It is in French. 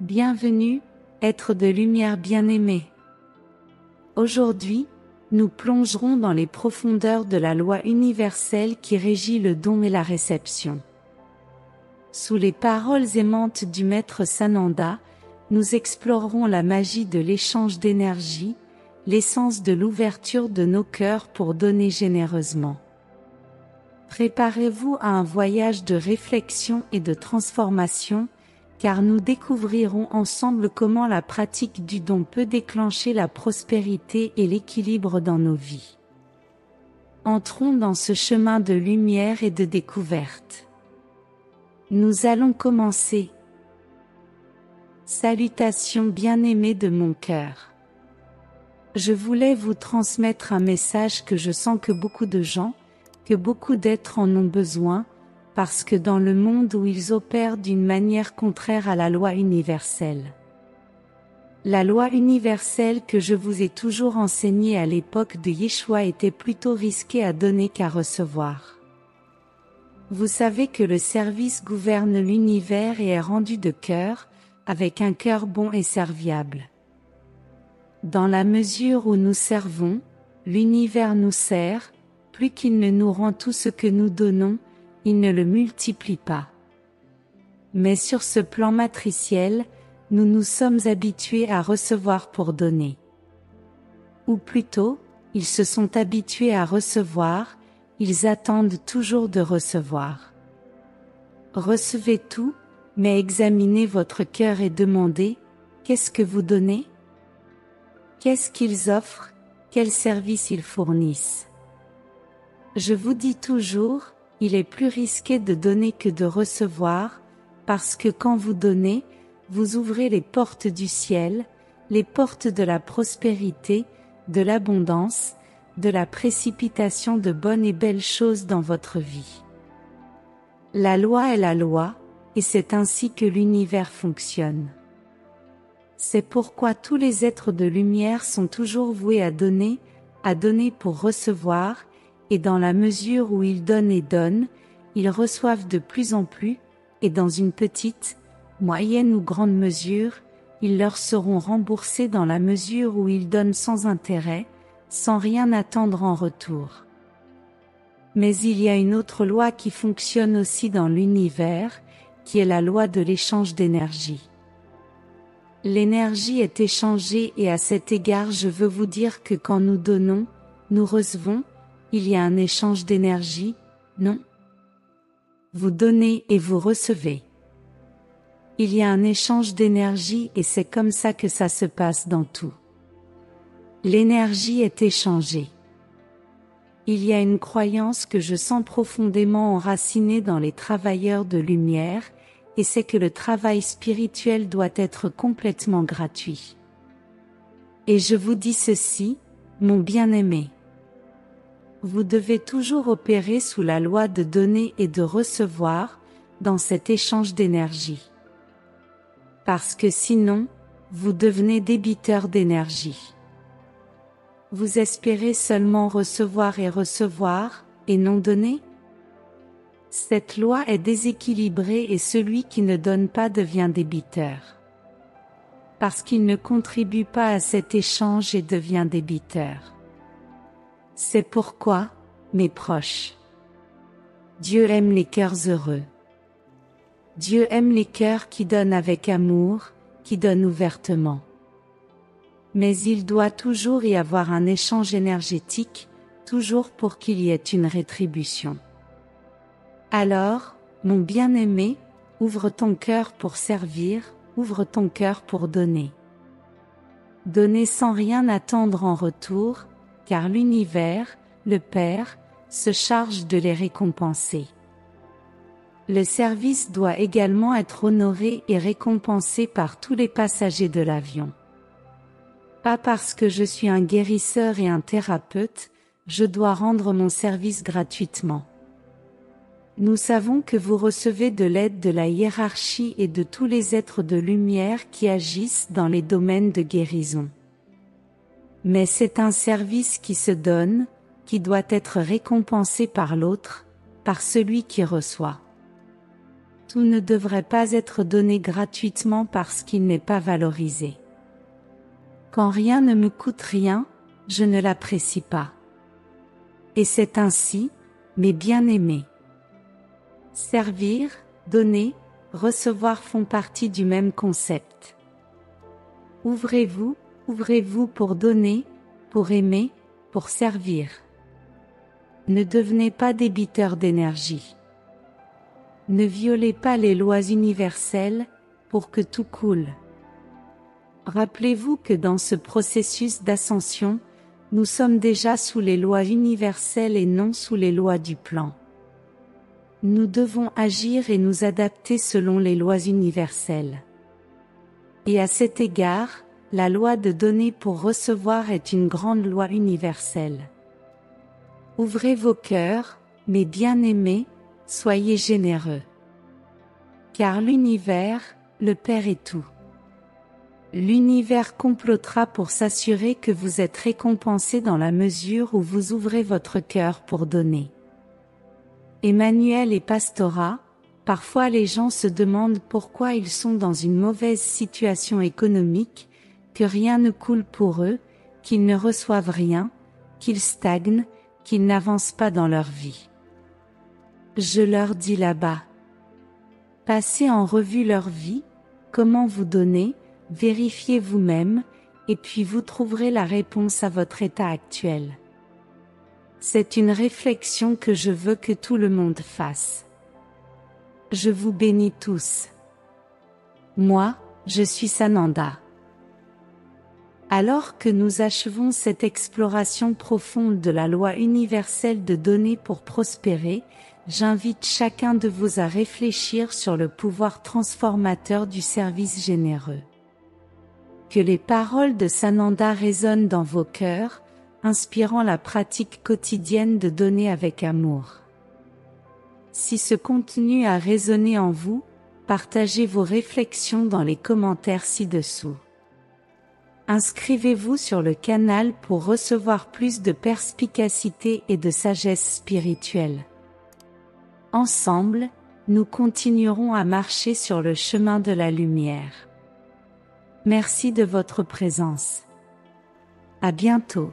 Bienvenue, être de lumière bien-aimé. Aujourd'hui, nous plongerons dans les profondeurs de la loi universelle qui régit le don et la réception. Sous les paroles aimantes du maître Sananda, nous explorerons la magie de l'échange d'énergie, l'essence de l'ouverture de nos cœurs pour donner généreusement. Préparez-vous à un voyage de réflexion et de transformation, car nous découvrirons ensemble comment la pratique du don peut déclencher la prospérité et l'équilibre dans nos vies. Entrons dans ce chemin de lumière et de découverte. Nous allons commencer. Salutations bien-aimés de mon cœur. Je voulais vous transmettre un message que je sens que beaucoup de gens, que beaucoup d'êtres en ont besoin, parce que dans le monde où ils opèrent d'une manière contraire à la loi universelle. La loi universelle que je vous ai toujours enseignée à l'époque de Yeshua était plutôt risquée à donner qu'à recevoir. Vous savez que le service gouverne l'univers et est rendu de cœur, avec un cœur bon et serviable. Dans la mesure où nous servons, l'univers nous sert, plus qu'il ne nous rend tout ce que nous donnons, il ne le multiplie pas. Mais sur ce plan matriciel, nous nous sommes habitués à recevoir pour donner. Ou plutôt, ils se sont habitués à recevoir, ils attendent toujours de recevoir. Recevez tout, mais examinez votre cœur et demandez, qu'est-ce que vous donnez? Qu'est-ce qu'ils offrent? Quel service ils fournissent? Je vous dis toujours, il est plus risqué de donner que de recevoir, parce que quand vous donnez, vous ouvrez les portes du ciel, les portes de la prospérité, de l'abondance, de la précipitation de bonnes et belles choses dans votre vie. La loi est la loi, et c'est ainsi que l'univers fonctionne. C'est pourquoi tous les êtres de lumière sont toujours voués à donner pour recevoir, et dans la mesure où ils donnent et donnent, ils reçoivent de plus en plus, et dans une petite, moyenne ou grande mesure, ils leur seront remboursés dans la mesure où ils donnent sans intérêt, sans rien attendre en retour. Mais il y a une autre loi qui fonctionne aussi dans l'univers, qui est la loi de l'échange d'énergie. L'énergie est échangée et à cet égard je veux vous dire que quand nous donnons, nous recevons, il y a un échange d'énergie, non? Vous donnez et vous recevez. Il y a un échange d'énergie et c'est comme ça que ça se passe dans tout. L'énergie est échangée. Il y a une croyance que je sens profondément enracinée dans les travailleurs de lumière, et c'est que le travail spirituel doit être complètement gratuit. Et je vous dis ceci, mon bien-aimé. Vous devez toujours opérer sous la loi de donner et de recevoir, dans cet échange d'énergie. Parce que sinon, vous devenez débiteur d'énergie. Vous espérez seulement recevoir, et non donner? Cette loi est déséquilibrée et celui qui ne donne pas devient débiteur. Parce qu'il ne contribue pas à cet échange et devient débiteur. C'est pourquoi, mes proches, Dieu aime les cœurs heureux. Dieu aime les cœurs qui donnent avec amour, qui donnent ouvertement. Mais il doit toujours y avoir un échange énergétique, toujours pour qu'il y ait une rétribution. Alors, mon bien-aimé, ouvre ton cœur pour servir, ouvre ton cœur pour donner. Donner sans rien attendre en retour, car l'univers, le Père, se charge de les récompenser. Le service doit également être honoré et récompensé par tous les passagers de l'avion. Pas parce que je suis un guérisseur et un thérapeute, je dois rendre mon service gratuitement. Nous savons que vous recevez de l'aide de la hiérarchie et de tous les êtres de lumière qui agissent dans les domaines de guérison. Mais c'est un service qui se donne, qui doit être récompensé par l'autre, par celui qui reçoit. Tout ne devrait pas être donné gratuitement parce qu'il n'est pas valorisé. Quand rien ne me coûte rien, je ne l'apprécie pas. Et c'est ainsi, mes bien-aimés. Servir, donner, recevoir font partie du même concept. Ouvrez-vous pour donner, pour aimer, pour servir. Ne devenez pas débiteur d'énergie. Ne violez pas les lois universelles, pour que tout coule. Rappelez-vous que dans ce processus d'ascension, nous sommes déjà sous les lois universelles et non sous les lois du plan. Nous devons agir et nous adapter selon les lois universelles. Et à cet égard, la loi de donner pour recevoir est une grande loi universelle. Ouvrez vos cœurs, mes bien-aimés, soyez généreux. Car l'univers, le Père est tout. L'univers complotera pour s'assurer que vous êtes récompensés dans la mesure où vous ouvrez votre cœur pour donner. Emmanuel et Pastora, parfois les gens se demandent pourquoi ils sont dans une mauvaise situation économique, que rien ne coule pour eux, qu'ils ne reçoivent rien, qu'ils stagnent, qu'ils n'avancent pas dans leur vie. Je leur dis là-bas. Passez en revue leur vie, comment vous donnez, vérifiez vous-même, et puis vous trouverez la réponse à votre état actuel. C'est une réflexion que je veux que tout le monde fasse. Je vous bénis tous. Moi, je suis Sananda. Alors que nous achevons cette exploration profonde de la loi universelle de donner pour prospérer, j'invite chacun de vous à réfléchir sur le pouvoir transformateur du service généreux. Que les paroles de Sananda résonnent dans vos cœurs, inspirant la pratique quotidienne de donner avec amour. Si ce contenu a résonné en vous, partagez vos réflexions dans les commentaires ci-dessous. Inscrivez-vous sur le canal pour recevoir plus de perspicacité et de sagesse spirituelle. Ensemble, nous continuerons à marcher sur le chemin de la lumière. Merci de votre présence. À bientôt.